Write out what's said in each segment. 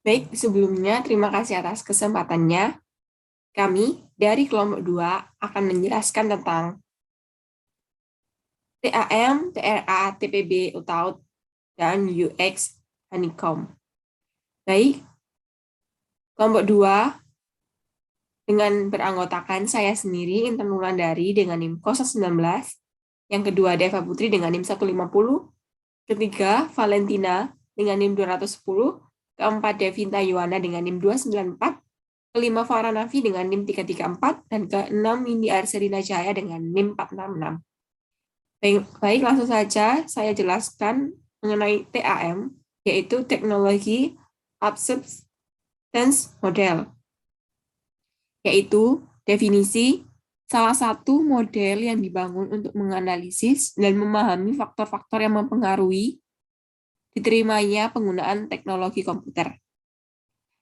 Baik, sebelumnya terima kasih atas kesempatannya. Kami dari kelompok 2 akan menjelaskan tentang TAM, TRA, TPB, UTAUT, dan UX Honeycomb. Baik, kelompok 2 dengan beranggotakan saya sendiri, Intan Wulandari dengan NIM 019, yang kedua Deva Putri dengan NIM 150, ketiga Valentina dengan NIM 210, keempat Devinta Yuwana dengan NIM 294, kelima Farah Nafi dengan NIM 334, dan keenam Nindi Arserina Jaya dengan NIM 466. Baik, langsung saja saya jelaskan mengenai TAM, yaitu Teknologi Acceptance Model, yaitu definisi salah satu model yang dibangun untuk menganalisis dan memahami faktor-faktor yang mempengaruhi diterimanya penggunaan teknologi komputer.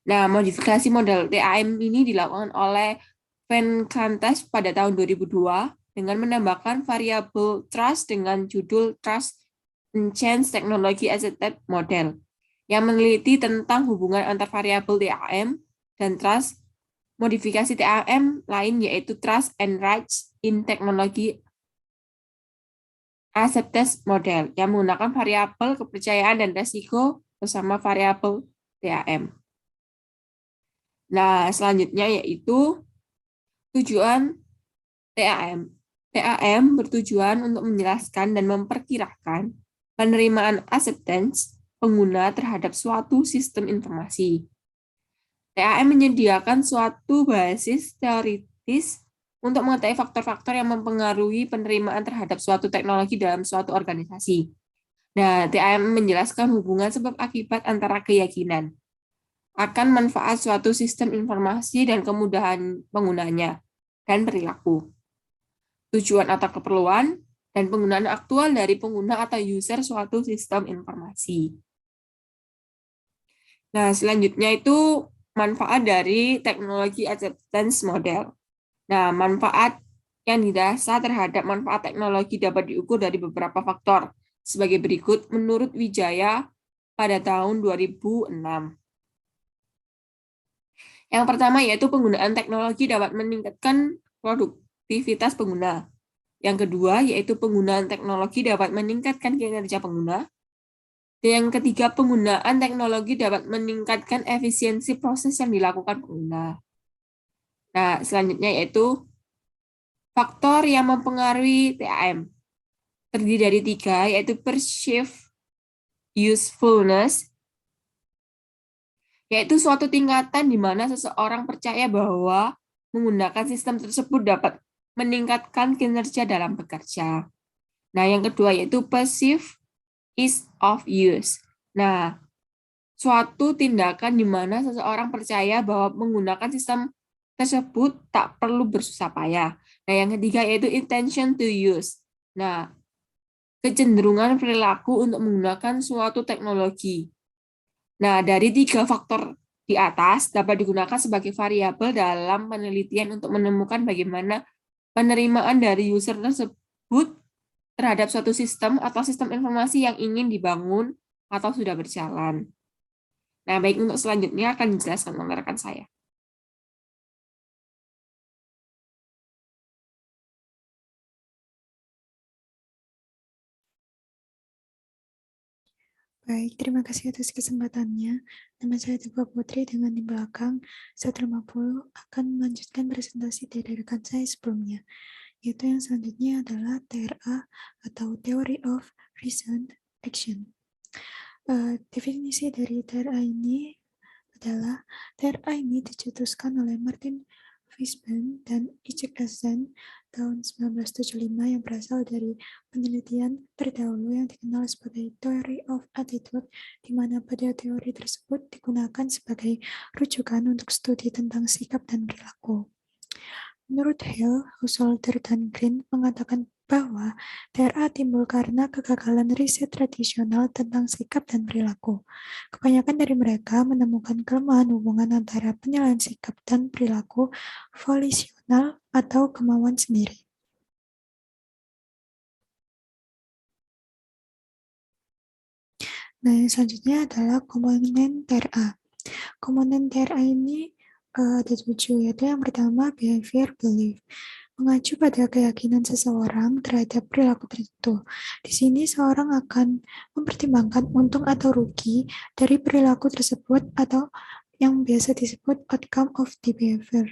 Nah, modifikasi model TAM ini dilakukan oleh Van Klantes pada tahun 2002 dengan menambahkan variabel trust dengan judul Trust and Change Technology Accepted Model yang meneliti tentang hubungan antar variabel TAM dan trust. Modifikasi TAM lain yaitu Trust and Rights in Technology Acceptance Model yang menggunakan variabel kepercayaan dan resiko bersama variabel TAM. Nah, selanjutnya yaitu tujuan TAM. TAM bertujuan untuk menjelaskan dan memperkirakan penerimaan acceptance pengguna terhadap suatu sistem informasi. TAM menyediakan suatu basis teoritis untuk mengetahui faktor-faktor yang mempengaruhi penerimaan terhadap suatu teknologi dalam suatu organisasi. Nah, TAM menjelaskan hubungan sebab akibat antara keyakinan akan manfaat suatu sistem informasi dan kemudahan penggunanya, dan perilaku, tujuan atau keperluan, dan penggunaan aktual dari pengguna atau user suatu sistem informasi. Nah, selanjutnya itu manfaat dari teknologi acceptance model. Nah, manfaat yang didasar terhadap manfaat teknologi dapat diukur dari beberapa faktor. Sebagai berikut menurut Wijaya pada tahun 2006. Yang pertama yaitu penggunaan teknologi dapat meningkatkan produktivitas pengguna. Yang kedua yaitu penggunaan teknologi dapat meningkatkan kinerja pengguna. Dan yang ketiga, penggunaan teknologi dapat meningkatkan efisiensi proses yang dilakukan pengguna. Nah, selanjutnya yaitu faktor yang mempengaruhi TAM. Terdiri dari 3, yaitu perceived usefulness, yaitu suatu tingkatan di mana seseorang percaya bahwa menggunakan sistem tersebut dapat meningkatkan kinerja dalam bekerja. Nah, yang kedua yaitu perceived ease of use. Nah, suatu tindakan di mana seseorang percaya bahwa menggunakan sistem tersebut tak perlu bersusah payah. Nah, yang ketiga yaitu intention to use. Nah, kecenderungan perilaku untuk menggunakan suatu teknologi. Nah, dari 3 faktor di atas dapat digunakan sebagai variabel dalam penelitian untuk menemukan bagaimana penerimaan dari user tersebut terhadap suatu sistem atau sistem informasi yang ingin dibangun atau sudah berjalan. Nah, baik, untuk selanjutnya akan dijelaskan oleh rekan saya. Baik, terima kasih atas kesempatannya. Nama saya Deva Putri dengan di belakang 150 akan melanjutkan presentasi dari rekan saya sebelumnya, yaitu yang selanjutnya adalah TRA atau Theory of Reasoned Action. Definisi dari TRA ini adalah TRA ini dicetuskan oleh Martin Fishman dan Icek Eisen tahun 1975 yang berasal dari penelitian terdahulu yang dikenal sebagai Theory of Attitude, di mana pada teori tersebut digunakan sebagai rujukan untuk studi tentang sikap dan perilaku. Menurut Hill, Householder, dan Green mengatakan bahwa TRA timbul karena kegagalan riset tradisional tentang sikap dan perilaku. Kebanyakan dari mereka menemukan kelemahan hubungan antara penilaian sikap dan perilaku volisional atau kemauan sendiri. Nah, yang selanjutnya adalah komponen TRA. Komponen TRA ini ada 7, yaitu yang pertama behavior belief, mengacu pada keyakinan seseorang terhadap perilaku tertentu. Di sini seorang akan mempertimbangkan untung atau rugi dari perilaku tersebut atau yang biasa disebut outcome of the behavior.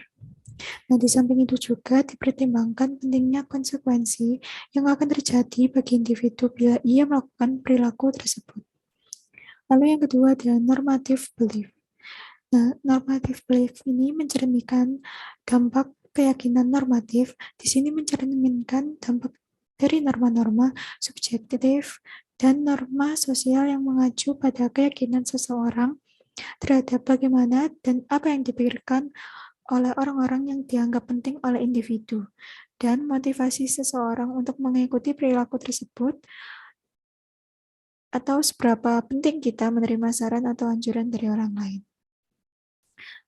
Nah, di samping itu juga dipertimbangkan pentingnya konsekuensi yang akan terjadi bagi individu bila ia melakukan perilaku tersebut. Lalu yang kedua adalah normative belief. Nah, normative belief ini mencerminkan dampak keyakinan normatif. Di sini mencerminkan dampak dari norma-norma subjektif dan norma sosial yang mengacu pada keyakinan seseorang terhadap bagaimana dan apa yang dipikirkan oleh orang-orang yang dianggap penting oleh individu, dan motivasi seseorang untuk mengikuti perilaku tersebut, atau seberapa penting kita menerima saran atau anjuran dari orang lain.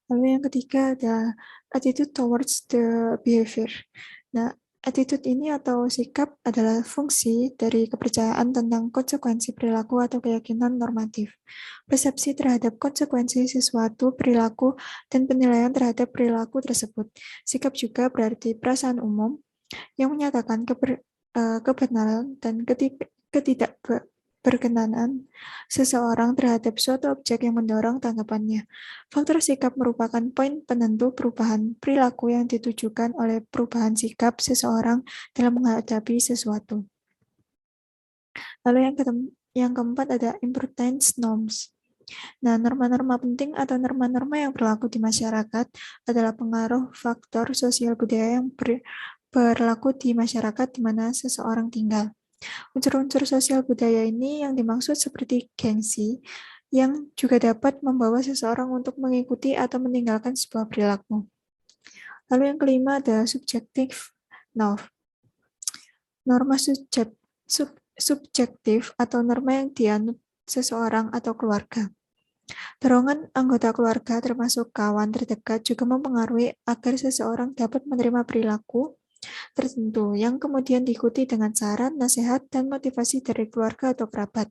Lalu yang ketiga ada attitude towards the behavior. Nah, attitude ini atau sikap adalah fungsi dari kepercayaan tentang konsekuensi perilaku atau keyakinan normatif. Persepsi terhadap konsekuensi sesuatu perilaku dan penilaian terhadap perilaku tersebut. Sikap juga berarti perasaan umum yang menyatakan kebenaran dan ketidakberkenan seseorang terhadap suatu objek yang mendorong tanggapannya. Faktor sikap merupakan poin penentu perubahan perilaku yang ditujukan oleh perubahan sikap seseorang dalam menghadapi sesuatu. Lalu yang keempat ada importance norms. Nah, norma-norma penting atau norma-norma yang berlaku di masyarakat adalah pengaruh faktor sosial budaya yang berlaku di masyarakat di mana seseorang tinggal. Unsur-unsur sosial budaya ini yang dimaksud seperti gengsi, yang juga dapat membawa seseorang untuk mengikuti atau meninggalkan sebuah perilaku. Lalu yang kelima ada subjektif norm. Norma subjektif atau norma yang dianut seseorang atau keluarga. Dorongan anggota keluarga termasuk kawan terdekat juga mempengaruhi agar seseorang dapat menerima perilaku tertentu yang kemudian diikuti dengan saran, nasihat, dan motivasi dari keluarga atau kerabat.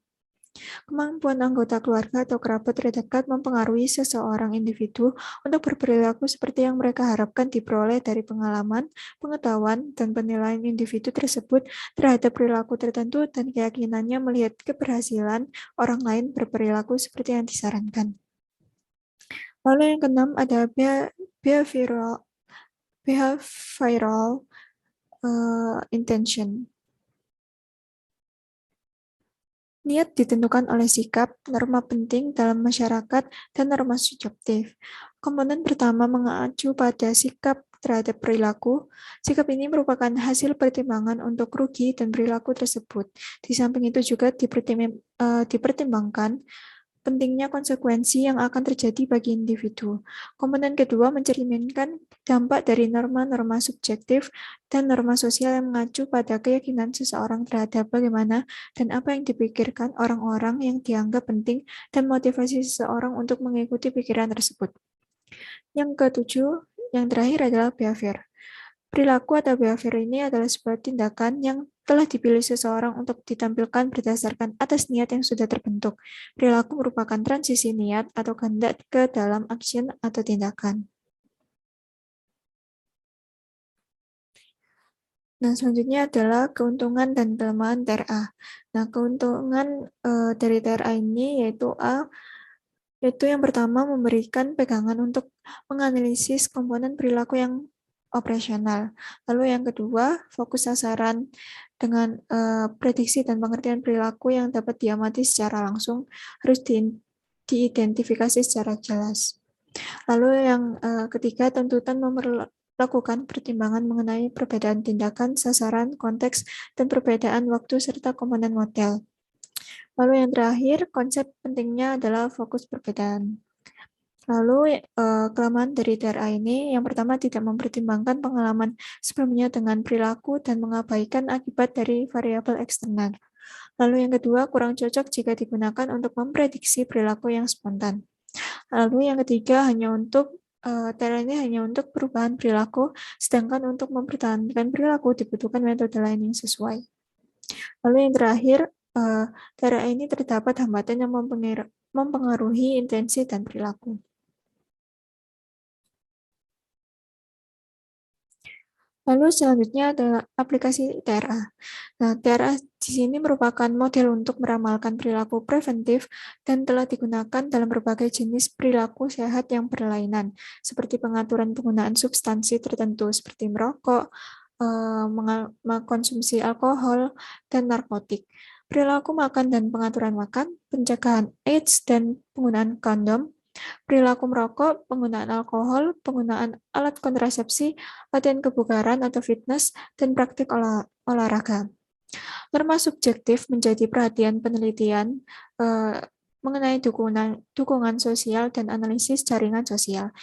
Kemampuan anggota keluarga atau kerabat terdekat mempengaruhi seseorang individu untuk berperilaku seperti yang mereka harapkan diperoleh dari pengalaman, pengetahuan, dan penilaian individu tersebut terhadap perilaku tertentu dan keyakinannya melihat keberhasilan orang lain berperilaku seperti yang disarankan. Lalu yang keenam ada behavioral intention. Niat ditentukan oleh sikap, norma penting dalam masyarakat, dan norma subjektif. Komponen pertama mengacu pada sikap terhadap perilaku. Sikap ini merupakan hasil pertimbangan untuk rugi dan perilaku tersebut. Di samping itu juga dipertimbangkan pentingnya konsekuensi yang akan terjadi bagi individu. Komponen kedua mencerminkan dampak dari norma-norma subjektif dan norma sosial yang mengacu pada keyakinan seseorang terhadap bagaimana dan apa yang dipikirkan orang-orang yang dianggap penting dan motivasi seseorang untuk mengikuti pikiran tersebut. Yang ketujuh, yang terakhir adalah behavior. Perilaku atau behavior ini adalah sebuah tindakan yang telah dipilih seseorang untuk ditampilkan berdasarkan atas niat yang sudah terbentuk. Perilaku merupakan transisi niat atau kehendak ke dalam action atau tindakan. Nah, selanjutnya adalah keuntungan dan kelemahan TRA. Nah, keuntungan dari TRA ini yaitu yaitu yang pertama memberikan pegangan untuk menganalisis komponen perilaku yang operasional. Lalu yang kedua, fokus sasaran dengan prediksi dan pengertian perilaku yang dapat diamati secara langsung harus diidentifikasi secara jelas. Lalu yang ketiga, tuntutan melakukan pertimbangan mengenai perbedaan tindakan, sasaran, konteks, dan perbedaan waktu serta komponen model. Lalu yang terakhir, konsep pentingnya adalah fokus perbedaan. Lalu kelemahan dari TRA ini yang pertama tidak mempertimbangkan pengalaman sebelumnya dengan perilaku dan mengabaikan akibat dari variabel eksternal. Lalu yang kedua kurang cocok jika digunakan untuk memprediksi perilaku yang spontan. Lalu yang ketiga TRA ini hanya untuk perubahan perilaku, sedangkan untuk mempertahankan perilaku dibutuhkan metode lain yang sesuai. Lalu yang terakhir, TRA ini terdapat hambatan yang mempengaruhi intensi dan perilaku. Lalu selanjutnya adalah aplikasi TRA. Nah, TRA di sini merupakan model untuk meramalkan perilaku preventif dan telah digunakan dalam berbagai jenis perilaku sehat yang berlainan, seperti pengaturan penggunaan substansi tertentu seperti merokok, mengkonsumsi alkohol, dan narkotik. Perilaku makan dan pengaturan makan, pencegahan AIDS dan penggunaan kondom, perilaku merokok, penggunaan alkohol, penggunaan alat kontrasepsi, latihan kebugaran atau fitness, dan praktik olahraga. Norma subjektif menjadi perhatian penelitian mengenai dukungan sosial dan analisis jaringan sosial.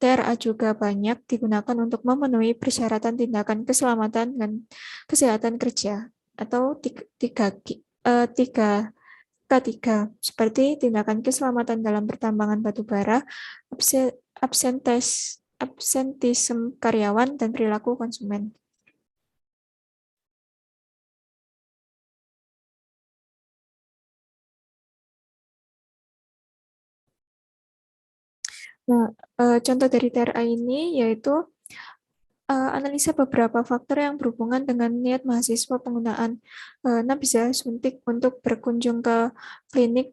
TRA juga banyak digunakan untuk memenuhi persyaratan tindakan keselamatan dan kesehatan kerja atau 3K3, seperti tindakan keselamatan dalam pertambangan batu bara, absentisme karyawan, dan perilaku konsumen. Nah, contoh dari TRA ini yaitu analisa beberapa faktor yang berhubungan dengan niat mahasiswa penggunaan nabza suntik untuk berkunjung ke klinik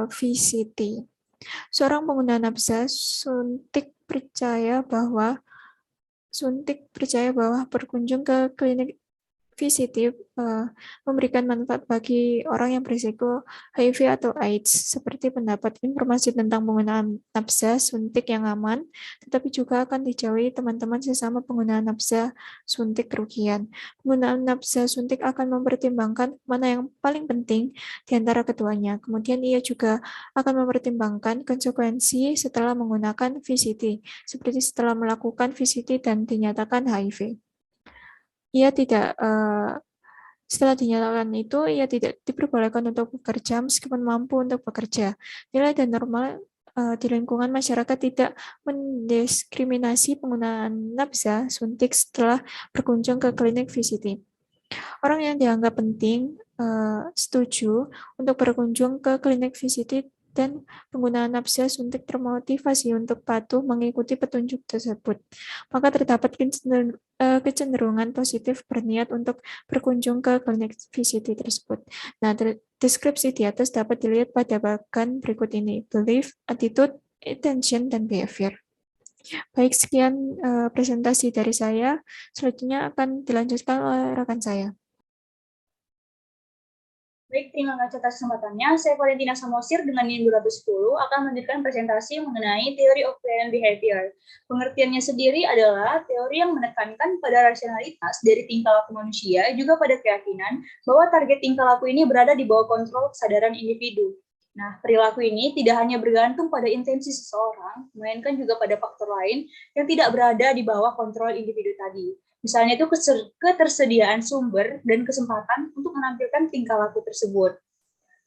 VCT. Seorang pengguna nabza suntik percaya bahwa berkunjung ke klinik VCT memberikan manfaat bagi orang yang berisiko HIV atau AIDS, seperti mendapat informasi tentang penggunaan nafsa suntik yang aman, tetapi juga akan dijauhi teman-teman sesama pengguna nafsa suntik kerugian. Penggunaan nafsa suntik akan mempertimbangkan mana yang paling penting di antara keduanya. Kemudian ia juga akan mempertimbangkan konsekuensi setelah menggunakan VCT, seperti setelah melakukan VCT dan dinyatakan HIV. Setelah dinyatakan itu, ia tidak diperbolehkan untuk bekerja meskipun mampu untuk bekerja. Nilai dan norma di lingkungan masyarakat tidak mendiskriminasi penggunaan nafza suntik setelah berkunjung ke klinik VCT. Orang yang dianggap penting setuju untuk berkunjung ke klinik VCT dan penggunaan nafza suntik termotivasi untuk patuh mengikuti petunjuk tersebut. Maka terdapat kecenderungan positif berniat untuk berkunjung ke klinik VCT tersebut. Nah, deskripsi di atas dapat dilihat pada bagian berikut ini: belief, attitude, intention, dan behavior. Baik, sekian presentasi dari saya. Selanjutnya akan dilanjutkan oleh rekan saya. Baik, terima kasih atas kesempatannya. Saya Valentina Samosir dengan NIM 210 akan melanjutkan presentasi mengenai Theory of Play and Behavior. Pengertiannya sendiri adalah teori yang menekankan pada rasionalitas dari tingkah laku manusia, juga pada keyakinan bahwa target tingkah laku ini berada di bawah kontrol kesadaran individu. Nah, perilaku ini tidak hanya bergantung pada intensi seseorang, melainkan juga pada faktor lain yang tidak berada di bawah kontrol individu tadi. Misalnya itu ketersediaan sumber dan kesempatan untuk menampilkan tingkah laku tersebut.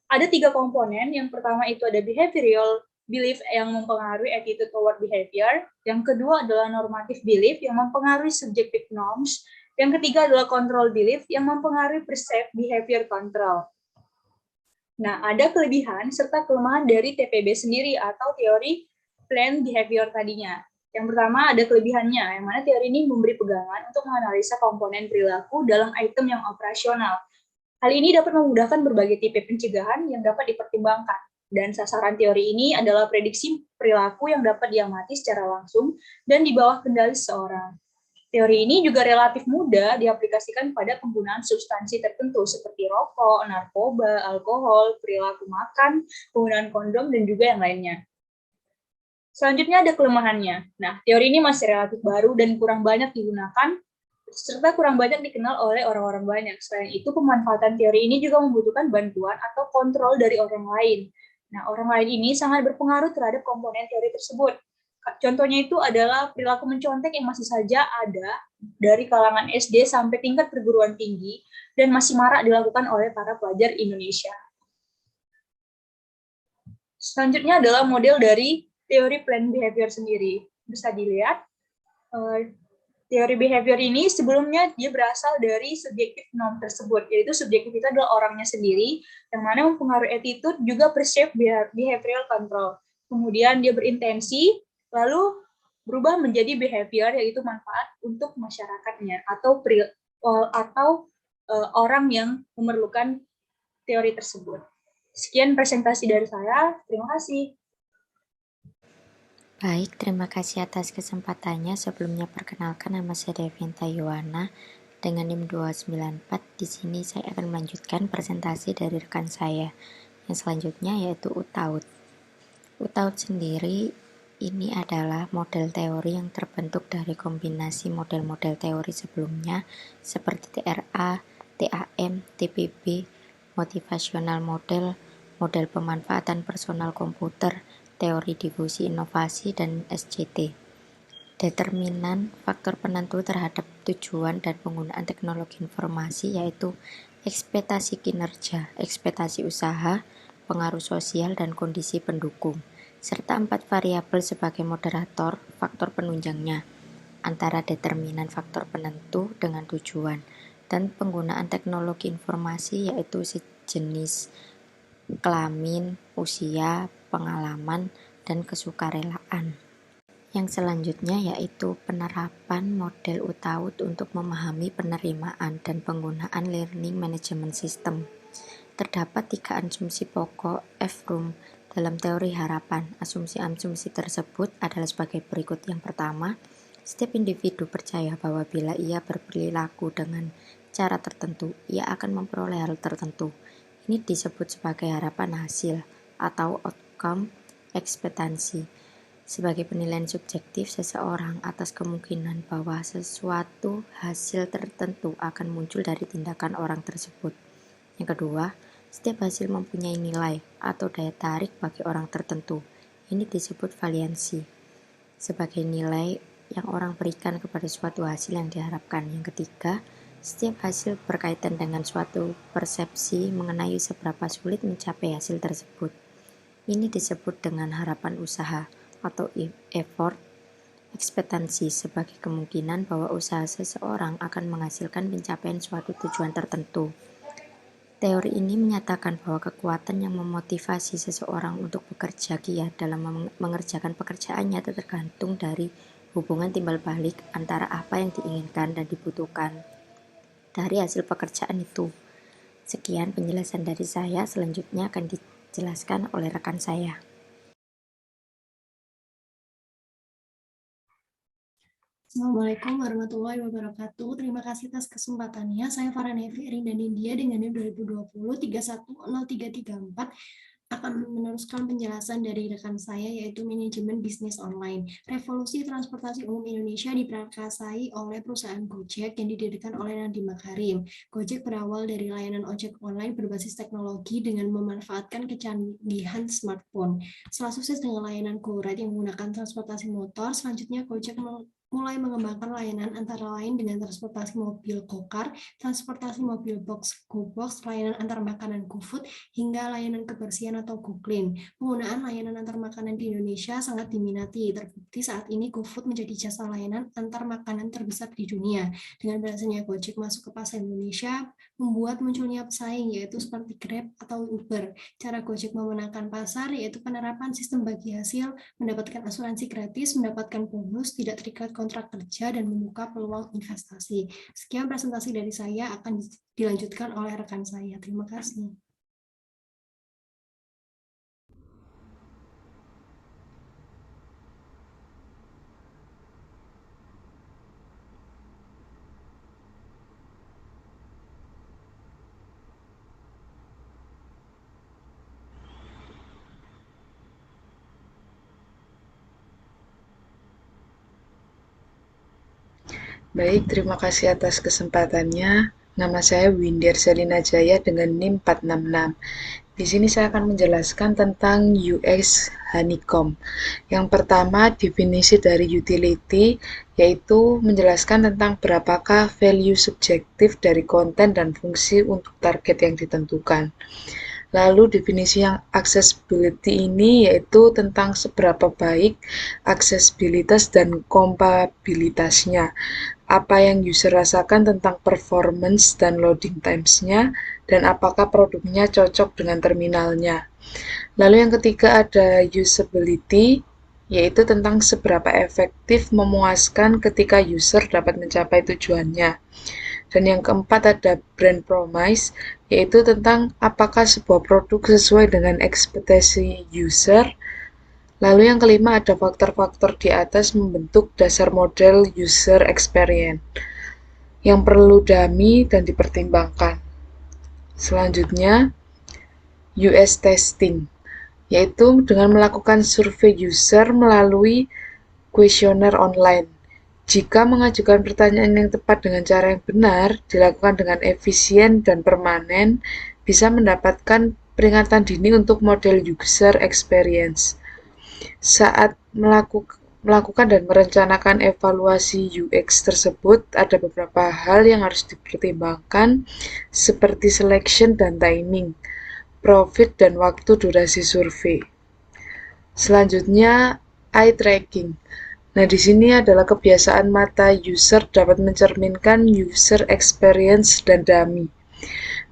Ada 3 komponen. Yang pertama itu ada behavioral belief yang mempengaruhi attitude toward behavior. Yang kedua adalah normative belief yang mempengaruhi subjective norms. Yang ketiga adalah control belief yang mempengaruhi perceived behavior control. Nah, ada kelebihan serta kelemahan dari TPB sendiri atau teori planned behavior tadinya. Yang pertama ada kelebihannya, yang mana teori ini memberi pegangan untuk menganalisa komponen perilaku dalam item yang operasional. Hal ini dapat memudahkan berbagai tipe pencegahan yang dapat dipertimbangkan. Dan sasaran teori ini adalah prediksi perilaku yang dapat diamati secara langsung dan di bawah kendali seseorang. Teori ini juga relatif mudah diaplikasikan pada penggunaan substansi tertentu seperti rokok, narkoba, alkohol, perilaku makan, penggunaan kondom, dan juga yang lainnya. Selanjutnya ada kelemahannya. Nah, teori ini masih relatif baru dan kurang banyak digunakan, serta kurang banyak dikenal oleh orang-orang banyak. Selain itu, pemanfaatan teori ini juga membutuhkan bantuan atau kontrol dari orang lain. Nah, orang lain ini sangat berpengaruh terhadap komponen teori tersebut. Contohnya itu adalah perilaku mencontek yang masih saja ada dari kalangan SD sampai tingkat perguruan tinggi dan masih marak dilakukan oleh para pelajar Indonesia. Selanjutnya adalah model dari teori planned behavior sendiri. Bisa dilihat, teori behavior ini sebelumnya dia berasal dari subjektif norm tersebut, yaitu subjektif itu adalah orangnya sendiri, yang mana mempengaruhi attitude, juga perceived behavioral control. Kemudian dia berintensi, lalu berubah menjadi behavior, yaitu manfaat untuk masyarakatnya atau orang yang memerlukan teori tersebut. Sekian presentasi dari saya. Terima kasih. Baik, terima kasih atas kesempatannya. Sebelumnya perkenalkan, nama saya Devianta Yohana dengan NIM 294. Di sini saya akan melanjutkan presentasi dari rekan saya. Yang selanjutnya yaitu UTAUT. UTAUT sendiri ini adalah model teori yang terbentuk dari kombinasi model-model teori sebelumnya seperti TRA, TAM, TPB, motivational model, model pemanfaatan personal komputer, teori difusi inovasi, dan SCT. Determinan faktor penentu terhadap tujuan dan penggunaan teknologi informasi yaitu ekspektasi kinerja, ekspektasi usaha, pengaruh sosial, dan kondisi pendukung, serta 4 variabel sebagai moderator faktor penunjangnya antara determinan faktor penentu dengan tujuan dan penggunaan teknologi informasi yaitu sejenis kelamin, usia, pengalaman, dan kesukarelaan. Yang selanjutnya yaitu penerapan model UTAUT untuk memahami penerimaan dan penggunaan Learning Management System. Terdapat 3 asumsi pokok F-Room dalam teori harapan. Asumsi-asumsi tersebut adalah sebagai berikut. Yang pertama, setiap individu percaya bahwa bila ia berperilaku dengan cara tertentu, ia akan memperoleh hal tertentu. Ini disebut sebagai harapan hasil atau outcome ekspektasi. Sebagai penilaian subjektif seseorang atas kemungkinan bahwa sesuatu hasil tertentu akan muncul dari tindakan orang tersebut. Yang kedua, setiap hasil mempunyai nilai atau daya tarik bagi orang tertentu. Ini disebut valiansi, sebagai nilai yang orang berikan kepada suatu hasil yang diharapkan. Yang ketiga, setiap hasil berkaitan dengan suatu persepsi mengenai seberapa sulit mencapai hasil tersebut. Ini disebut dengan harapan usaha atau effort ekspektasi, sebagai kemungkinan bahwa usaha seseorang akan menghasilkan pencapaian suatu tujuan tertentu. Teori ini menyatakan bahwa kekuatan yang memotivasi seseorang untuk bekerja giat dalam mengerjakan pekerjaannya tergantung dari hubungan timbal balik antara apa yang diinginkan dan dibutuhkan dari hasil pekerjaan itu. Sekian penjelasan dari saya, selanjutnya akan dijelaskan oleh rekan saya. Assalamualaikum warahmatullahi wabarakatuh. Terima kasih atas kesempatannya. Saya Farhanevi Erin dan India dengan NIM 2020-310334 akan meneruskan penjelasan dari rekan saya yaitu manajemen bisnis online. Revolusi transportasi umum Indonesia diprakarsai oleh perusahaan Gojek yang didirikan oleh Nadiem Makarim. Gojek berawal dari layanan ojek online berbasis teknologi dengan memanfaatkan kecanggihan smartphone. Setelah sukses dengan layanan GoRide yang menggunakan transportasi motor, selanjutnya Gojek mulai mengembangkan layanan antara lain dengan transportasi mobil GoCar, transportasi mobil box GoBox, layanan antar makanan GoFood, hingga layanan kebersihan atau GoClean. Penggunaan layanan antar makanan di Indonesia sangat diminati. Terbukti saat ini GoFood menjadi jasa layanan antar makanan terbesar di dunia. Dengan berhasilnya Gojek masuk ke pasar Indonesia, membuat munculnya pesaing yaitu seperti Grab atau Uber. Cara Gojek memenangkan pasar yaitu penerapan sistem bagi hasil, mendapatkan asuransi gratis, mendapatkan bonus, tidak terikat kontrak kerja, dan membuka peluang investasi. Sekian presentasi dari saya, akan dilanjutkan oleh rekan saya. Terima kasih. Baik, terima kasih atas kesempatannya. Nama saya Windir Selina Jaya dengan NIM 466. Di sini saya akan menjelaskan tentang UX Honeycomb. Yang pertama, definisi dari utility, yaitu menjelaskan tentang berapakah value subjektif dari konten dan fungsi untuk target yang ditentukan. Lalu definisi yang accessibility ini yaitu tentang seberapa baik aksesibilitas dan kompatibilitasnya, apa yang user rasakan tentang performance dan loading times-nya, dan apakah produknya cocok dengan terminalnya. Lalu yang ketiga ada usability, yaitu tentang seberapa efektif memuaskan ketika user dapat mencapai tujuannya. Dan yang keempat ada brand promise, yaitu tentang apakah sebuah produk sesuai dengan ekspektasi user. Lalu yang kelima ada faktor-faktor di atas membentuk dasar model user experience yang perlu dami dan dipertimbangkan. Selanjutnya, US testing, yaitu dengan melakukan survei user melalui kuesioner online. Jika mengajukan pertanyaan yang tepat dengan cara yang benar, dilakukan dengan efisien dan permanen, bisa mendapatkan peringatan dini untuk model user experience. Saat melakukan dan merencanakan evaluasi UX tersebut, ada beberapa hal yang harus dipertimbangkan, seperti selection dan timing, profit dan waktu durasi survei. Selanjutnya, eye tracking. Nah, di sini adalah kebiasaan mata user dapat mencerminkan user experience dan dummy.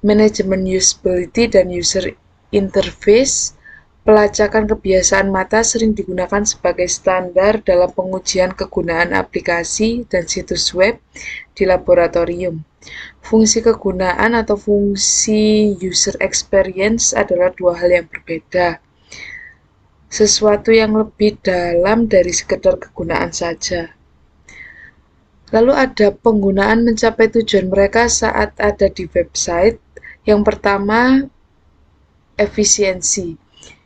Manajemen usability dan user interface. Pelacakan kebiasaan mata sering digunakan sebagai standar dalam pengujian kegunaan aplikasi dan situs web di laboratorium. Fungsi kegunaan atau fungsi user experience adalah dua hal yang berbeda. Sesuatu yang lebih dalam dari sekedar kegunaan saja. Lalu ada penggunaan mencapai tujuan mereka saat ada di website. Yang pertama, efisiensi,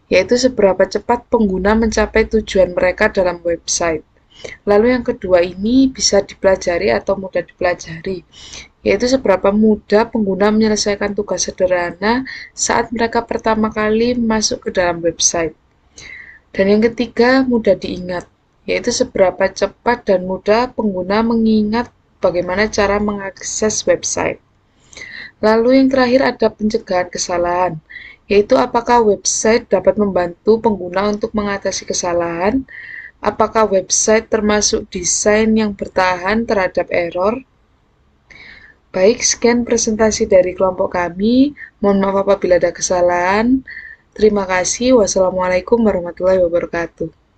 yaitu seberapa cepat pengguna mencapai tujuan mereka dalam website. Lalu yang kedua ini bisa dipelajari atau mudah dipelajari, yaitu seberapa mudah pengguna menyelesaikan tugas sederhana saat mereka pertama kali masuk ke dalam website. Dan yang ketiga, mudah diingat, yaitu seberapa cepat dan mudah pengguna mengingat bagaimana cara mengakses website. Lalu yang terakhir ada pencegahan kesalahan, yaitu apakah website dapat membantu pengguna untuk mengatasi kesalahan, apakah website termasuk desain yang bertahan terhadap error. Baik, sekian presentasi dari kelompok kami. Mohon maaf apabila ada kesalahan. Terima kasih. Wassalamualaikum warahmatullahi wabarakatuh.